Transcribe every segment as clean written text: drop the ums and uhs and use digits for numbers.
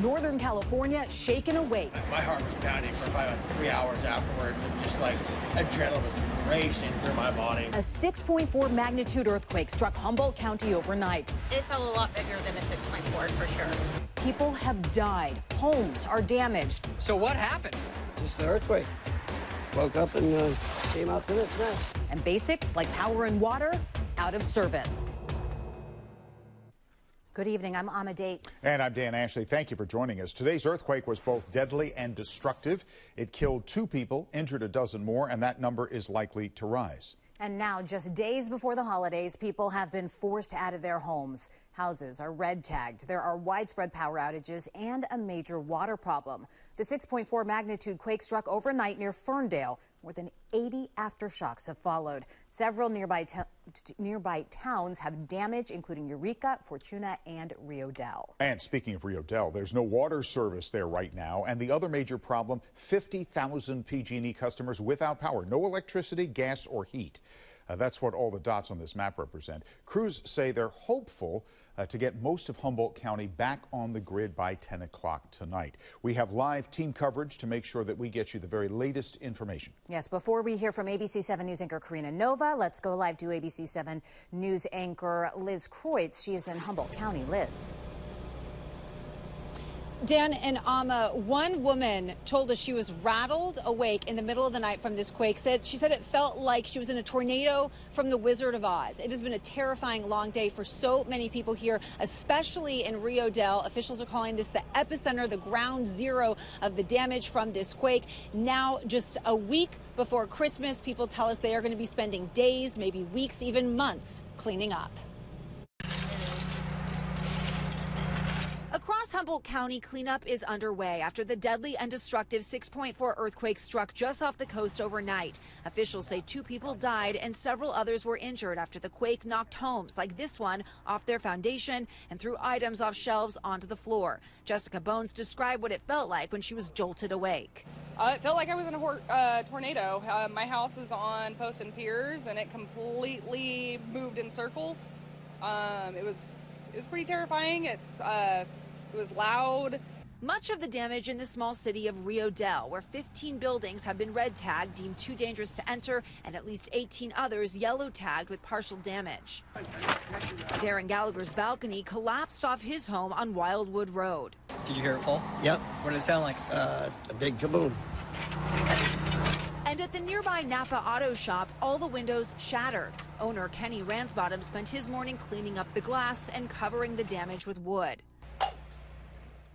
Northern California shaken awake. My heart was pounding for about 3 hours afterwards, and just like adrenaline was racing through my body. A 6.4 magnitude earthquake struck Humboldt County overnight. It felt a lot bigger than a 6.4 for sure. People have died. Homes are damaged. So what happened? Just the earthquake. Woke up and came out to this mess. And basics like power and water out of service. Good evening, I'm Amma Dates. And I'm Dan Ashley. Thank you for joining us. Today's earthquake was both deadly and destructive. It killed 2 people, injured a dozen more, and that number is likely to rise. And now, just days before the holidays, people have been forced out of their homes. Houses are red tagged. There are widespread power outages and a major water problem. The 6.4 magnitude quake struck overnight near Ferndale. More than 80 aftershocks have followed. Several nearby towns have damage, including Eureka, Fortuna, and Rio Dell. And speaking of Rio Dell, there's no water service there right now. And the other major problem, 50,000 PG&E customers without power. No electricity, gas, or heat. That's what all the dots on this map represent. Crews say they're hopeful to get most of Humboldt County back on the grid by 10 o'clock tonight. We have live team coverage to make sure that we get you the very latest information. Yes, before we hear from ABC7 News anchor Karina Nova, let's go live to ABC7 News anchor Liz Kreutz. She is in Humboldt County. Liz. Dan and Amma, one woman told us she was rattled awake in the middle of the night from this quake. She said it felt like she was in a tornado from The Wizard of Oz. It has been a terrifying long day for so many people here, especially in Rio Dell. Officials are calling this the epicenter, the ground zero of the damage from this quake. Now, just a week before Christmas, people tell us they are going to be spending days, maybe weeks, even months cleaning up. Across Humboldt County, cleanup is underway after the deadly and destructive 6.4 earthquake struck just off the coast overnight. Officials say 2 people died and several others were injured after the quake knocked homes like this one off their foundation and threw items off shelves onto the floor. Jessica Bones described what it felt like when she was jolted awake. It felt like I was in a tornado. My house is on posts and piers, and it completely moved in circles. It was pretty terrifying. It was loud. Much of the damage in the small city of Rio Dell, where 15 buildings have been red tagged, deemed too dangerous to enter, and at least 18 others yellow tagged with partial damage. Darren Gallagher's balcony collapsed off his home on Wildwood Road. Did you hear it fall? Yep. What did it sound like? A big kaboom. And at the nearby Napa Auto Shop, all the windows shattered. Owner Kenny Ransbottom spent his morning cleaning up the glass and covering the damage with wood.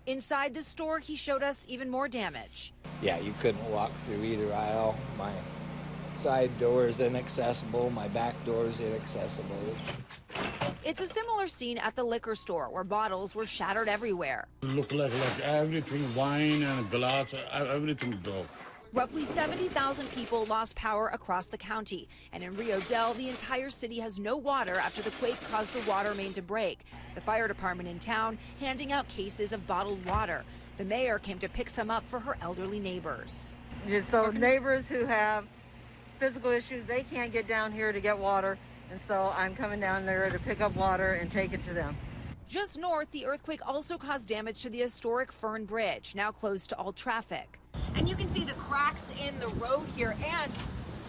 Inside the store, he showed us even more damage. Yeah, you couldn't walk through either aisle. My side door is inaccessible. My back door is inaccessible. It's a similar scene at the liquor store where bottles were shattered everywhere. It looked like everything, wine and glass, everything broke. Roughly 70,000 people lost power across the county. And in Rio Dell, the entire city has no water after the quake caused a water main to break. The fire department in town handing out cases of bottled water. The mayor came to pick some up for her elderly neighbors. So neighbors who have physical issues, they can't get down here to get water. And so I'm coming down there to pick up water and take it to them. Just north, the earthquake also caused damage to the historic Fern Bridge, now closed to all traffic. And you can see the cracks in the road here and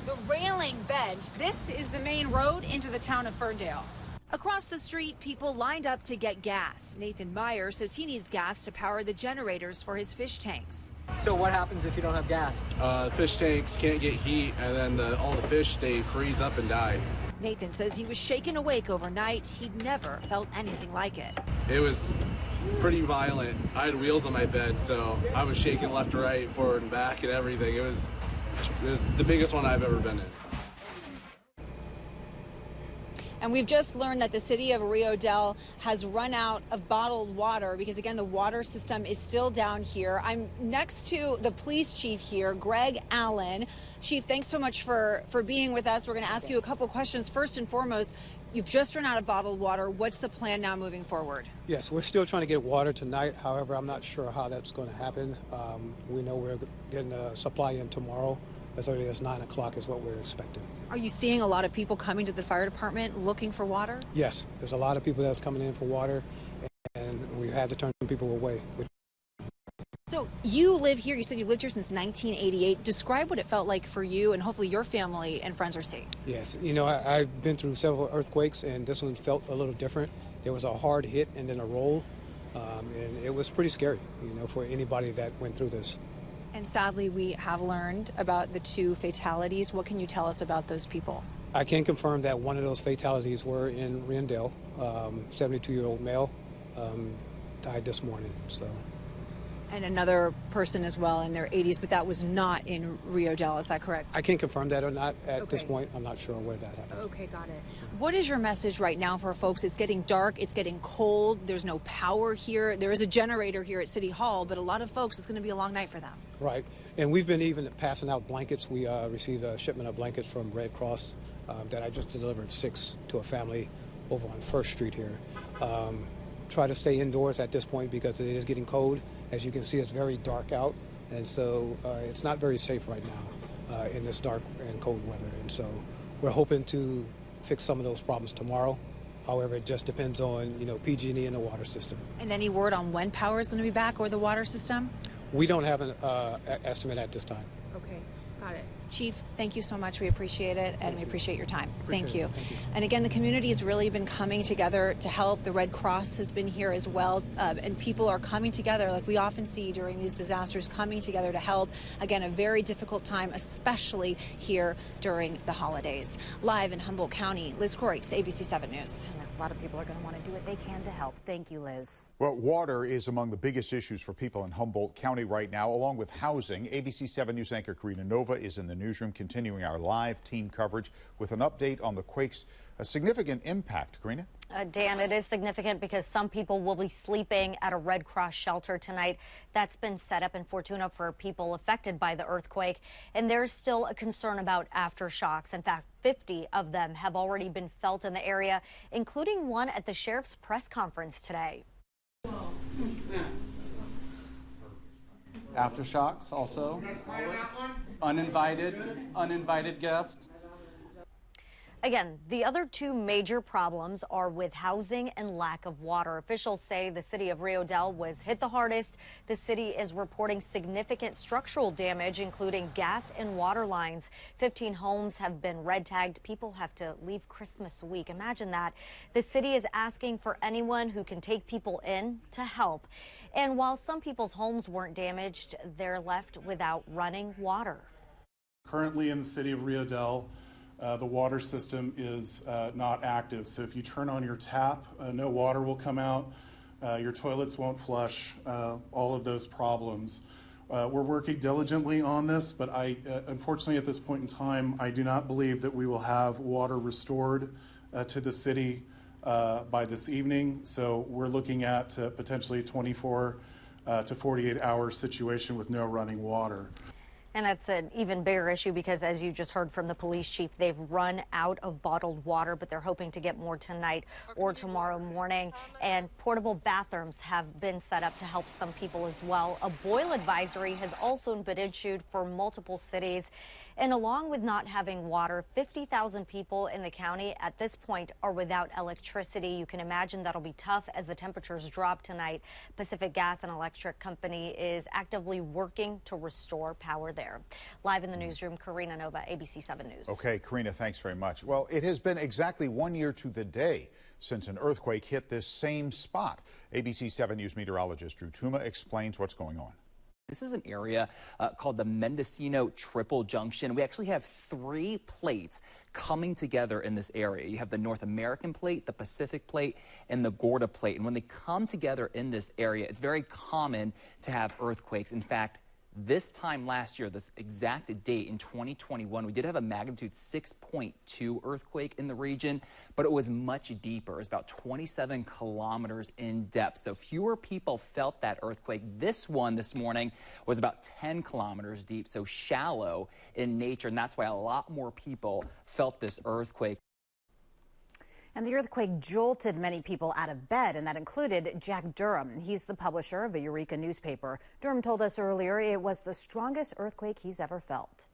the railing bend. This is the main road into the town of Ferndale. Across the street, people lined up to get gas. Nathan Meyer says he needs gas to power the generators for his fish tanks. So what happens if you don't have gas? Fish tanks can't get heat, and then all the fish, they freeze up and die. Nathan says he was shaken awake overnight. He'd never felt anything like it. It was pretty violent. I had wheels on my bed, so I was shaking left to right, forward and back and everything. It was the biggest one I've ever been in. And we've just learned that the city of Rio Dell has run out of bottled water because, again, the water system is still down here. I'm next to the police chief here, Greg Allen. Chief, thanks so much for being with us. We're going to ask you a couple questions. First and foremost, you've just run out of bottled water. What's the plan now moving forward? Yes, we're still trying to get water tonight. However, I'm not sure how that's going to happen. We know we're getting a supply in tomorrow. As early as 9 o'clock is what we're expecting. Are you seeing a lot of people coming to the fire department looking for water? Yes, there's a lot of people that's coming in for water, and we had to turn people away. So you live here, you said you've lived here since 1988. Describe what it felt like for you, and hopefully your family and friends are safe. Yes, you know, I've been through several earthquakes, and this one felt a little different. There was a hard hit and then a roll, and it was pretty scary, you know, for anybody that went through this. And sadly, we have learned about the 2 fatalities. What can you tell us about those people? I can confirm that one of those fatalities were in Riendell. 72-year-old male died this morning. So. And another person as well in their 80s, but that was not in Rio Dell, is that correct? I can't confirm that or not at this point. I'm not sure where that happened. Okay, got it. What is your message right now for folks? It's getting dark, it's getting cold, there's no power here. There is a generator here at City Hall, but a lot of folks, it's going to be a long night for them. Right. And we've been even passing out blankets. We received a shipment of blankets from Red Cross that I just delivered 6 to a family over on 1st Street here. Try to stay indoors at this point because it is getting cold. As you can see, it's very dark out, and so it's not very safe right now in this dark and cold weather. And so we're hoping to fix some of those problems tomorrow. However, it just depends on, you know, PG&E and the water system. And any word on when power is going to be back or the water system? We don't have an estimate at this time. Okay, got it. Chief, thank you so much. We appreciate it, and we appreciate your time. Thank you. Thank you. And again, the community has really been coming together to help. The Red Cross has been here as well, and people are coming together like we often see during these disasters, coming together to help. Again, a very difficult time, especially here during the holidays. Live in Humboldt County, Liz Kreutz, ABC7 News. Yeah, a lot of people are going to want to do what they can to help. Thank you, Liz. Well, water is among the biggest issues for people in Humboldt County right now, along with housing. ABC7 News anchor Karina Nova is in the newsroom continuing our live team coverage with an update on the quake's significant impact. Karina? Dan, it is significant because some people will be sleeping at a Red Cross shelter tonight. That's been set up in Fortuna for people affected by the earthquake. And there's still a concern about aftershocks. In fact, 50 of them have already been felt in the area, including one at the sheriff's press conference today. Aftershocks also. Uninvited guests. Again, the other 2 major problems are with housing and lack of water. Officials say the city of Rio Dell was hit the hardest. The city is reporting significant structural damage, including gas and water lines. 15 homes have been red tagged. People have to leave Christmas week. Imagine that. The city is asking for anyone who can take people in to help. And while some people's homes weren't damaged, they're left without running water. Currently in the city of Rio Dell, the water system is not active. So if you turn on your tap, no water will come out. Your toilets won't flush, all of those problems. We're working diligently on this, but unfortunately at this point in time, I do not believe that we will have water restored to the city by this evening. So we're looking at potentially a 24 to 48 hour situation with no running water. And that's an even bigger issue because, as you just heard from the police chief, they've run out of bottled water, but they're hoping to get more tonight or tomorrow morning. And portable bathrooms have been set up to help some people as well. A boil advisory has also been issued for multiple cities. And along with not having water, 50,000 people in the county at this point are without electricity. You can imagine that'll be tough as the temperatures drop tonight. Pacific Gas and Electric Company is actively working to restore power there. Live in the newsroom, Karina Nova, ABC7 News. Okay, Karina, thanks very much. Well, it has been exactly 1 year to the day since an earthquake hit this same spot. ABC7 News meteorologist Drew Tuma explains what's going on. This is an area called the Mendocino Triple Junction. We actually have 3 plates coming together in this area. You have the North American plate, the Pacific plate, and the Gorda plate. And when they come together in this area, it's very common to have earthquakes. In fact, this time last year, this exact date in 2021, we did have a magnitude 6.2 earthquake in the region, but it was much deeper. It was about 27 kilometers in depth. So fewer people felt that earthquake. This one this morning was about 10 kilometers deep, so shallow in nature. And that's why a lot more people felt this earthquake. And the earthquake jolted many people out of bed, and that included Jack Durham. He's the publisher of a Eureka newspaper. Durham told us earlier it was the strongest earthquake he's ever felt.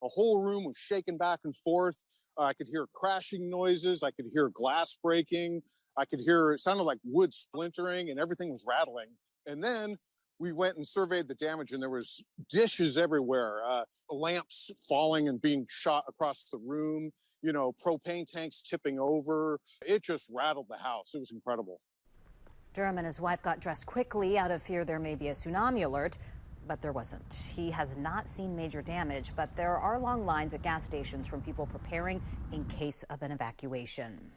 The whole room was shaking back and forth. I could hear crashing noises. I could hear glass breaking. I could hear, it sounded like wood splintering, and everything was rattling. And then We went and surveyed the damage, and there was dishes everywhere, lamps falling and being shot across the room, you know, propane tanks tipping over. It just rattled the house. It was incredible. Durham and his wife got dressed quickly out of fear there may be a tsunami alert, but there wasn't. He has not seen major damage, but there are long lines at gas stations from people preparing in case of an evacuation.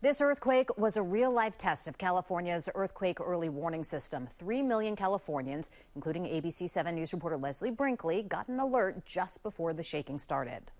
This earthquake was a real-life test of California's earthquake early warning system. 3 million Californians, including ABC7 News reporter Leslie Brinkley, got an alert just before the shaking started.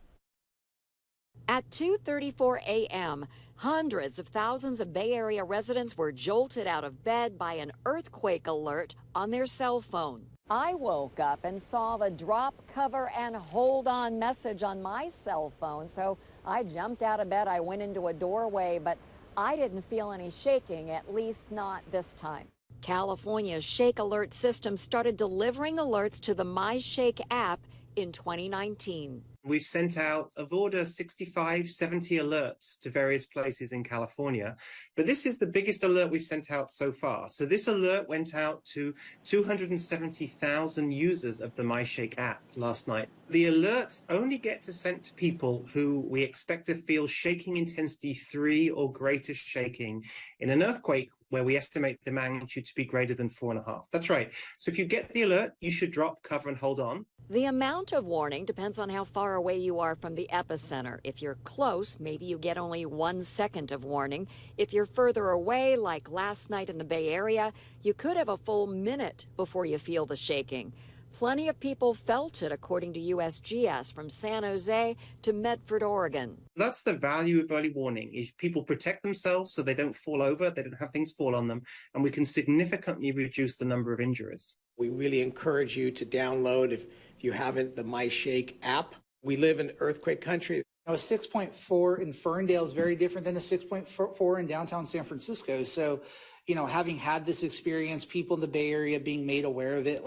At 2:34 a.m., hundreds of thousands of Bay Area residents were jolted out of bed by an earthquake alert on their cell phone. I woke up and saw the drop, cover, and hold on message on my cell phone, so I jumped out of bed. I went into a doorway, but I didn't feel any shaking, at least not this time. California's Shake Alert system started delivering alerts to the MyShake app in 2019. We've sent out of order 65, 70 alerts to various places in California, but this is the biggest alert we've sent out so far. So this alert went out to 270,000 users of the MyShake app last night. The alerts only get to sent to people who we expect to feel shaking intensity 3 or greater shaking in an earthquake where we estimate the magnitude to be greater than 4.5. That's right. So if you get the alert, you should drop, cover, and hold on. The amount of warning depends on how far away you are from the epicenter. If you're close, maybe you get only 1 second of warning. If you're further away, like last night in the Bay Area, you could have a full minute before you feel the shaking. Plenty of people felt it, according to USGS, from San Jose to Medford, Oregon. That's the value of early warning, is people protect themselves so they don't fall over, they don't have things fall on them, and we can significantly reduce the number of injuries. We really encourage you to download, if you haven't, the MyShake app. We live in earthquake country. A 6.4 in Ferndale is very different than a 6.4 in downtown San Francisco. So, having had this experience, people in the Bay Area being made aware of it,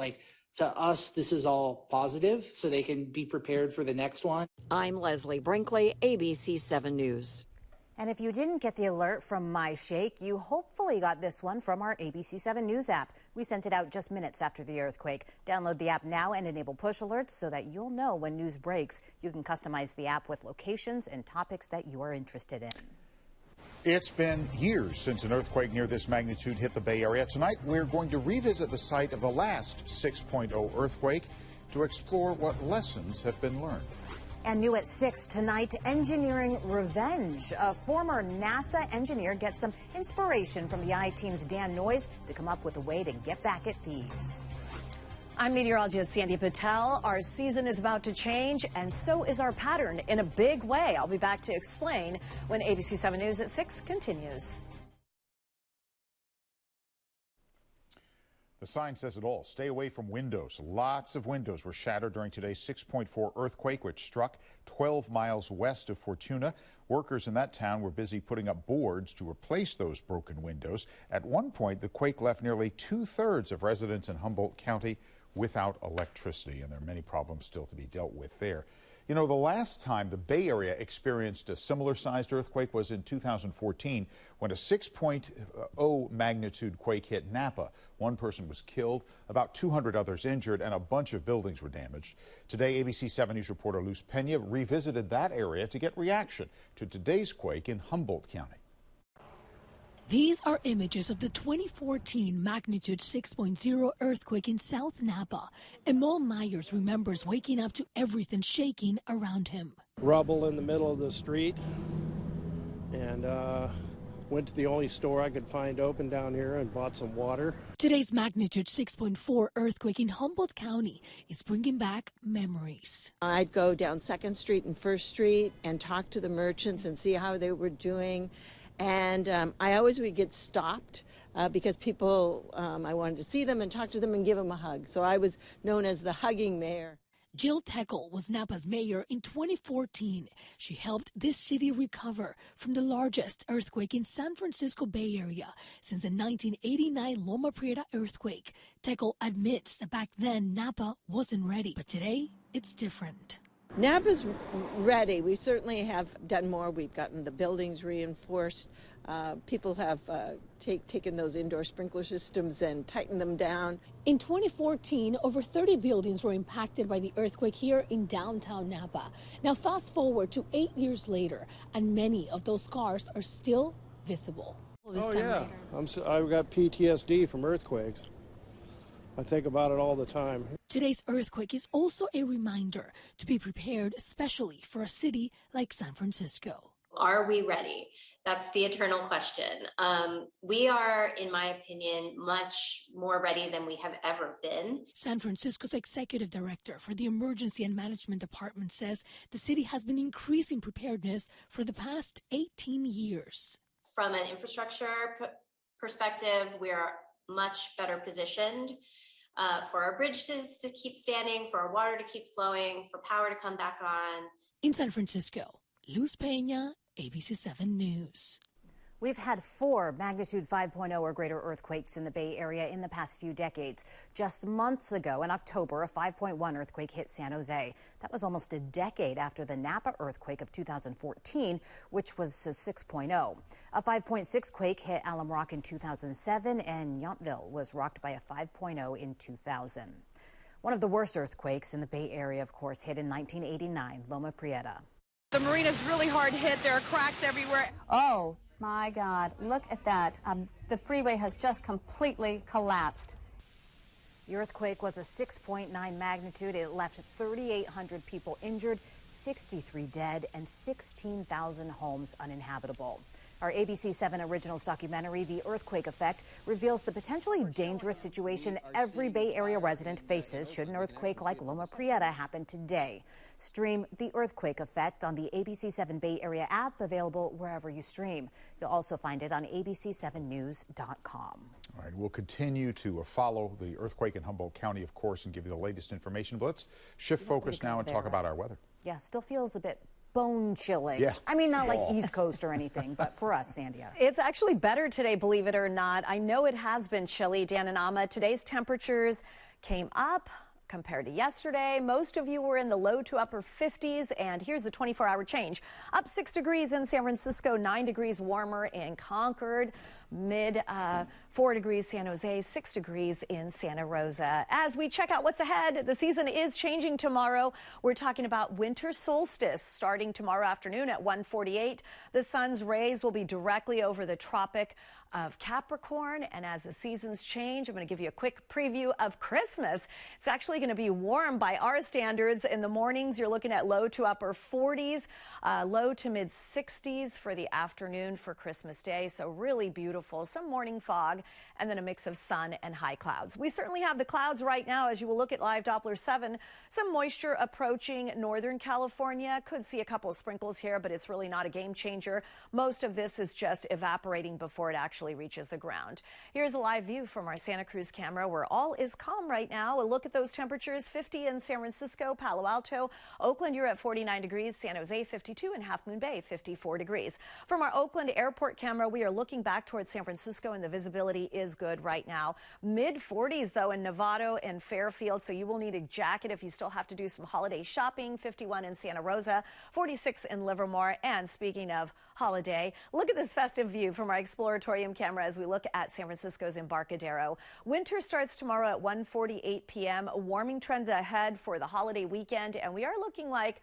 to us, this is all positive, so they can be prepared for the next one. I'm Leslie Brinkley, ABC7 News. And if you didn't get the alert from MyShake, you hopefully got this one from our ABC7 News app. We sent it out just minutes after the earthquake. Download the app now and enable push alerts so that you'll know when news breaks. You can customize the app with locations and topics that you are interested in. It's been years since an earthquake near this magnitude hit the Bay Area. Tonight, we're going to revisit the site of the last 6.0 earthquake to explore what lessons have been learned. And new at 6 tonight, engineering revenge. A former NASA engineer gets some inspiration from the I-Team's Dan Noyes to come up with a way to get back at thieves. I'm meteorologist Sandy Patel. Our season is about to change, and so is our pattern in a big way. I'll be back to explain when ABC7 News at 6 continues. The sign says it all. Stay away from windows. Lots of windows were shattered during today's 6.4 earthquake, which struck 12 miles west of Fortuna. Workers in that town were busy putting up boards to replace those broken windows. At one point, the quake left nearly 2/3 of residents in Humboldt County without electricity, and there are many problems still to be dealt with there. You know, the last time the Bay Area experienced a similar-sized earthquake was in 2014 when a 6.0 magnitude quake hit Napa. One person was killed, about 200 others injured, and a bunch of buildings were damaged. Today, ABC7 News reporter Luz Pena revisited that area to get reaction to today's quake in Humboldt County. These are images of the 2014 magnitude 6.0 earthquake in South Napa. Emil Myers remembers waking up to everything shaking around him. Rubble in the middle of the street, and went to the only store I could find open down here and bought some water. Today's magnitude 6.4 earthquake in Humboldt County is bringing back memories. I'd go down 2nd Street and 1st Street and talk to the merchants and see how they were doing. And I always would get stopped because people, I wanted to see them and talk to them and give them a hug. So I was known as the hugging mayor. Jill Teckel was Napa's mayor in 2014. She helped this city recover from the largest earthquake in San Francisco Bay Area since the 1989 Loma Prieta earthquake. Teckel admits that back then Napa wasn't ready, but today it's different. Napa's ready. We certainly have done more. We've gotten the buildings reinforced. People have taken those indoor sprinkler systems and tightened them down. In 2014, over 30 buildings were impacted by the earthquake here in downtown Napa. Now fast forward to 8 years later, and many of those scars are still visible. Oh yeah, I've got PTSD from earthquakes. I think about it all the time. Today's earthquake is also a reminder to be prepared, especially for a city like San Francisco. Are we ready? That's the eternal question. We are, in my opinion, much more ready than we have ever been. San Francisco's executive director for the Emergency and Management Department says the city has been increasing preparedness for the past 18 years. From an infrastructure perspective, we are much better positioned for our bridges to keep standing, for our water to keep flowing, for power to come back on. In San Francisco, Luz Peña, ABC7 News. We've had 4 magnitude 5.0 or greater earthquakes in the Bay Area in the past few decades. Just months ago, in October, a 5.1 earthquake hit San Jose. That was almost a decade after the Napa earthquake of 2014, which was a 6.0. A 5.6 quake hit Alum Rock in 2007, and Yountville was rocked by a 5.0 in 2000. One of the worst earthquakes in the Bay Area, of course, hit in 1989, Loma Prieta. The marina's really hard hit. There are cracks everywhere. Oh, my God. Look at that. The freeway has just completely collapsed. The earthquake was a 6.9 magnitude. It left 3,800 people injured, 63 dead, and 16,000 homes uninhabitable. Our ABC7 Originals documentary, The Earthquake Effect, reveals the potentially dangerous situation every Bay Area resident faces should an earthquake like Loma Prieta happen today. Stream The Earthquake Effect on the ABC7 Bay Area app, available wherever you stream. You'll also find it on abc7news.com. All right, we'll continue to follow the earthquake in Humboldt County, of course, and give you the latest information. But let's shift focus now and talk about our weather. Yeah, still feels a bit bone chilling. Yeah. I mean, not like East Coast or anything, but for us, Sandia. It's actually better today, believe it or not. I know it has been chilly, Dan and Amma. Today's temperatures came up compared to yesterday. Most of you were in the low to upper 50s, and here's the 24-hour change. Up 6 degrees in San Francisco, 9 degrees warmer in Concord, mid 4 degrees San Jose, 6 degrees in Santa Rosa. As we check out what's ahead, the season is changing tomorrow. We're talking about winter solstice starting tomorrow afternoon at 1:48. The sun's rays will be directly over the Tropic of Capricorn, and as the seasons change, I'm going to give you a quick preview of Christmas. It's actually going to be warm by our standards. In the mornings, you're looking at low to upper 40s, low to mid 60s for the afternoon for Christmas Day. So really beautiful. Some morning fog, and then a mix of sun and high clouds. We certainly have the clouds right now as you will look at live Doppler 7. Some moisture approaching Northern California. Could see a couple of sprinkles here, but it's really not a game changer. Most of this is just evaporating before it actually reaches the ground. Here's a live view from our Santa Cruz camera where all is calm right now. A look at those temperatures: 50 in San Francisco, Palo Alto, Oakland, you're at 49 degrees, San Jose 52, and Half Moon Bay 54 degrees. From our Oakland airport camera, we are looking back towards San Francisco, and the visibility is good right now. Mid 40s though in Novato and Fairfield, so you will need a jacket if you still have to do some holiday shopping. 51 in Santa Rosa, 46 in Livermore. And speaking of holiday, look at this festive view from our Exploratorium camera as we look at San Francisco's Embarcadero. Winter starts tomorrow at 1:48 p.m. Warming trends ahead for the holiday weekend, and we are looking like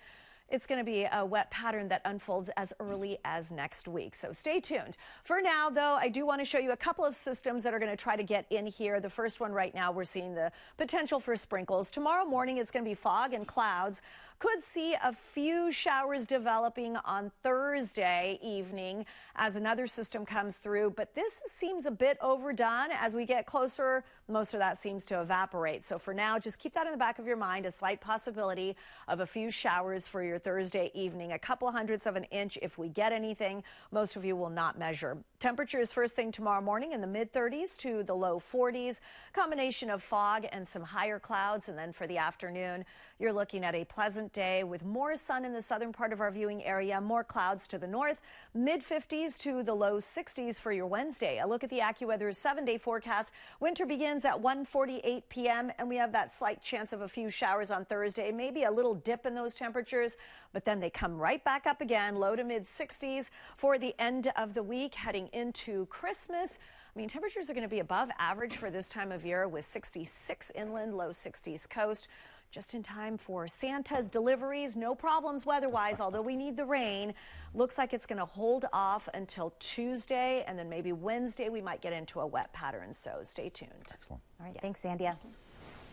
it's going to be a wet pattern that unfolds as early as next week. So stay tuned. For now, though, I do want to show you a couple of systems that are going to try to get in here. The first one right now, we're seeing the potential for sprinkles. Tomorrow morning, it's going to be fog and clouds. Could see a few showers developing on Thursday evening as another system comes through, but this seems a bit overdone. As we get closer, most of that seems to evaporate. So for now, just keep that in the back of your mind, a slight possibility of a few showers for your Thursday evening, a couple hundredths of an inch if we get anything. Most of you will not measure. Temperatures first thing tomorrow morning in the mid-30s to the low 40s. Combination of fog and some higher clouds. And then for the afternoon, you're looking at a pleasant day with more sun in the southern part of our viewing area, more clouds to the north, mid-50s to the low 60s for your Wednesday. A look at the AccuWeather's 7-day forecast. Winter begins at 1:48 p.m. and we have that slight chance of a few showers on Thursday, maybe a little dip in those temperatures, but then they come right back up again, low to mid-60s for the end of the week, heading into Christmas. I mean, temperatures are going to be above average for this time of year with 66 inland, low 60s coast. Just in time for Santa's deliveries. No problems weather-wise, although we need the rain. Looks like it's going to hold off until Tuesday, and then maybe Wednesday we might get into a wet pattern, so stay tuned. Excellent. All right, thanks, Sandia.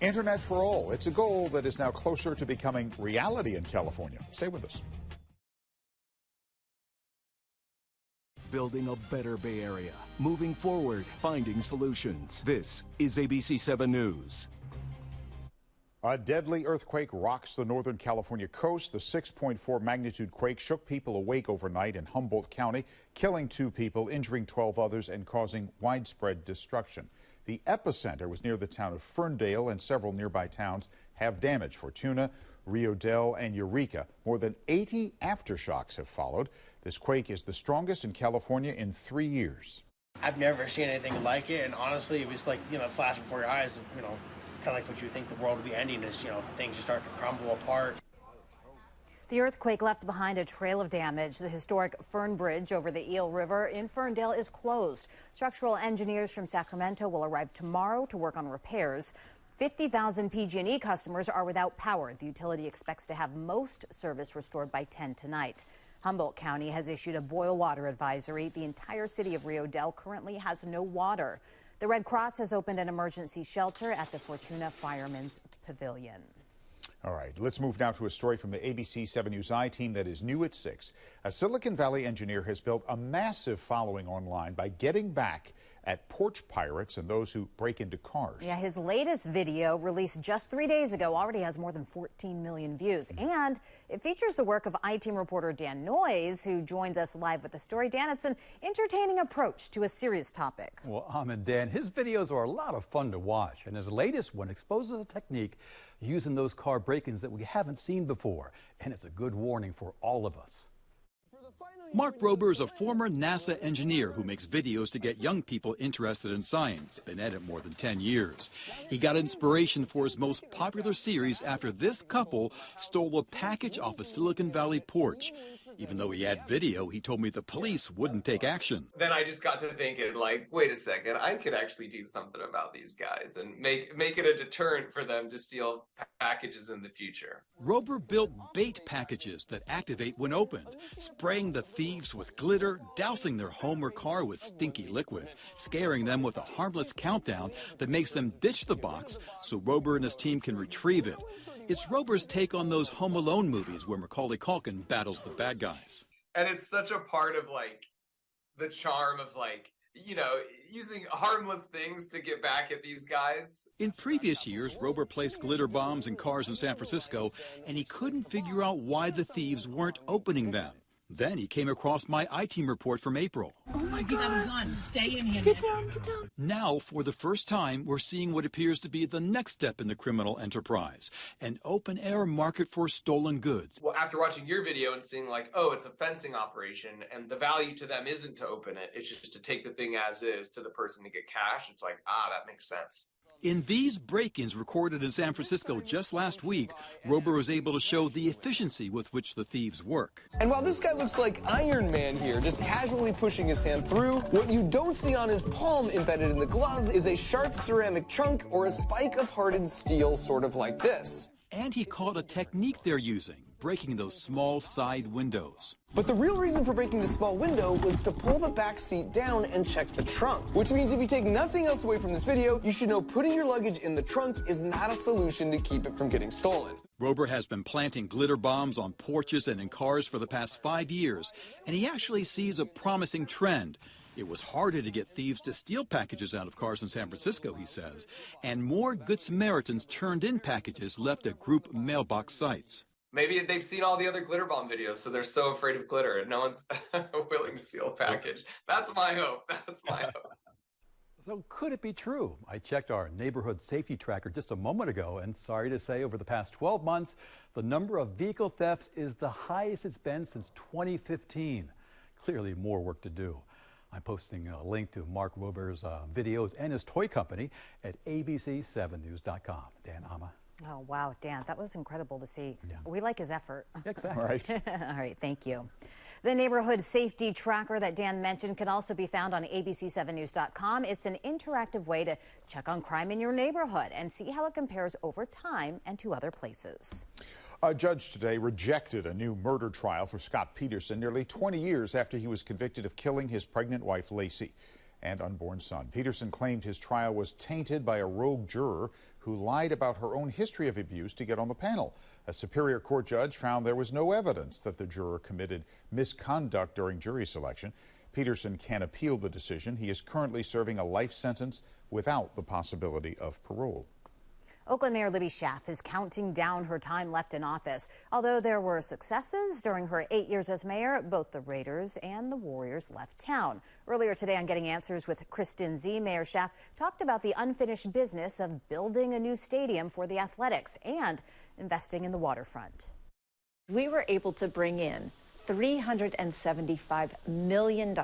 Internet for all. It's a goal that is now closer to becoming reality in California. Stay with us. Building a better Bay Area. Moving forward, finding solutions. This is ABC7 News. A deadly earthquake rocks the Northern California coast. The 6.4 magnitude quake shook people awake overnight in Humboldt County, killing 2 people, injuring 12 others, and causing widespread destruction. The epicenter was near the town of Ferndale, and several nearby towns have damage. Fortuna, Rio Del, and Eureka. More than 80 aftershocks have followed. This quake is the strongest in California in 3 years. I've never seen anything like it, and honestly, it was like, flashing before your eyes, kind of like what you think the world would be ending is, things just start to crumble apart. The earthquake left behind a trail of damage. The historic Fern Bridge over the Eel River in Ferndale is closed. Structural engineers from Sacramento will arrive tomorrow to work on repairs. 50,000 PG&E customers are without power. The utility expects to have most service restored by 10 tonight. Humboldt County has issued a boil water advisory. The entire city of Rio Del currently has no water. The Red Cross has opened an emergency shelter at the Fortuna Firemen's Pavilion. All right, let's move now to a story from the ABC7 News team that is new at 6. A Silicon Valley engineer has built a massive following online by getting back at porch pirates and those who break into cars. Yeah, his latest video, released just 3 days ago, already has more than 14 million views. And it features the work of I-Team reporter Dan Noyes, who joins us live with the story. Dan, it's an entertaining approach to a serious topic. Well, Ahmed, Dan, his videos are a lot of fun to watch, and his latest one exposes a technique using those car break-ins that we haven't seen before, and it's a good warning for all of us. Mark Rober is a former NASA engineer who makes videos to get young people interested in science. Been at it more than 10 years. He got inspiration for his most popular series after this couple stole a package off a Silicon Valley porch. Even though he had video, he told me the police wouldn't take action. Then I just got to thinking, like, wait a second, I could actually do something about these guys and make it a deterrent for them to steal packages in the future. Rober built bait packages that activate when opened, spraying the thieves with glitter, dousing their home or car with stinky liquid, scaring them with a harmless countdown that makes them ditch the box so Rober and his team can retrieve it. It's Rober's take on those Home Alone movies where Macaulay Culkin battles the bad guys. And it's such a part of, like, the charm of, like, using harmless things to get back at these guys. In previous years, Rober placed glitter bombs in cars in San Francisco, and he couldn't figure out why the thieves weren't opening them. Then he came across my I-Team report from April. Oh my God. Stay in here. Get down. Now, for the first time, we're seeing what appears to be the next step in the criminal enterprise, an open-air market for stolen goods. Well, after watching your video and seeing, like, oh, it's a fencing operation, and the value to them isn't to open it, it's just to take the thing as is to the person to get cash, it's like, that makes sense. In these break-ins recorded in San Francisco just last week, Rober was able to show the efficiency with which the thieves work. And while this guy looks like Iron Man here, just casually pushing his hand through, what you don't see on his palm embedded in the glove is a sharp ceramic chunk or a spike of hardened steel, sort of like this. And he caught a technique they're using, breaking those small side windows. But the real reason for breaking the small window was to pull the back seat down and check the trunk. Which means if you take nothing else away from this video, you should know putting your luggage in the trunk is not a solution to keep it from getting stolen. Rober has been planting glitter bombs on porches and in cars for the past 5 years, and he actually sees a promising trend. It was harder to get thieves to steal packages out of cars in San Francisco, he says, and more Good Samaritans turned in packages left at group mailbox sites. Maybe they've seen all the other glitter bomb videos, so they're so afraid of glitter and no one's willing to steal a package. That's my hope. That's my hope. So could it be true? I checked our neighborhood safety tracker just a moment ago, and sorry to say, over the past 12 months, the number of vehicle thefts is the highest it's been since 2015. Clearly more work to do. I'm posting a link to Mark Rober's videos and his toy company at ABC7news.com. Dan Ama. Oh, wow, Dan, that was incredible to see. Yeah. We like his effort. Exactly. Right. All right, thank you. The neighborhood safety tracker that Dan mentioned can also be found on ABC7news.com. It's an interactive way to check on crime in your neighborhood and see how it compares over time and to other places. A judge today rejected a new murder trial for Scott Peterson nearly 20 years after he was convicted of killing his pregnant wife, Lacey, and unborn son. Peterson claimed his trial was tainted by a rogue juror who lied about her own history of abuse to get on the panel. A Superior Court judge found there was no evidence that the juror committed misconduct during jury selection. Peterson can appeal the decision. He is currently serving a life sentence without the possibility of parole. Oakland Mayor Libby Schaaf is counting down her time left in office. Although there were successes during her 8 years as mayor, both the Raiders and the Warriors left town. Earlier today on Getting Answers with Kristen Z, Mayor Schaaf talked about the unfinished business of building a new stadium for the Athletics and investing in the waterfront. We were able to bring in $375 million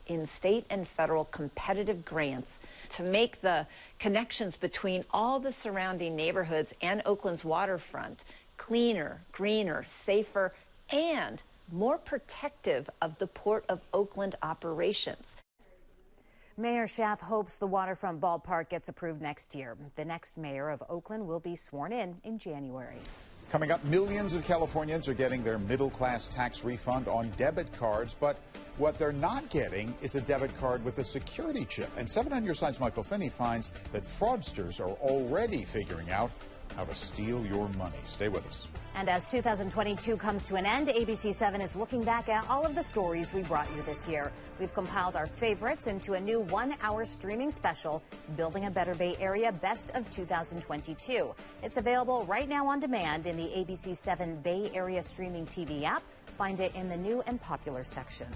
in state and federal competitive grants to make the connections between all the surrounding neighborhoods and Oakland's waterfront cleaner, greener, safer, and more protective of the Port of Oakland operations. Mayor Schaaf hopes the waterfront ballpark gets approved next year. The next mayor of Oakland will be sworn in January. Coming up, millions of Californians are getting their middle-class tax refund on debit cards, but what they're not getting is a debit card with a security chip. And 7 on Your Side's Michael Finney finds that fraudsters are already figuring out how to steal your money. Stay with us. And as 2022 comes to an end, ABC7 is looking back at all of the stories we brought you this year. We've compiled our favorites into a new 1-hour streaming special, Building a Better Bay Area Best of 2022. It's available right now on demand in the ABC7 Bay Area streaming TV app. Find it in the new and popular section.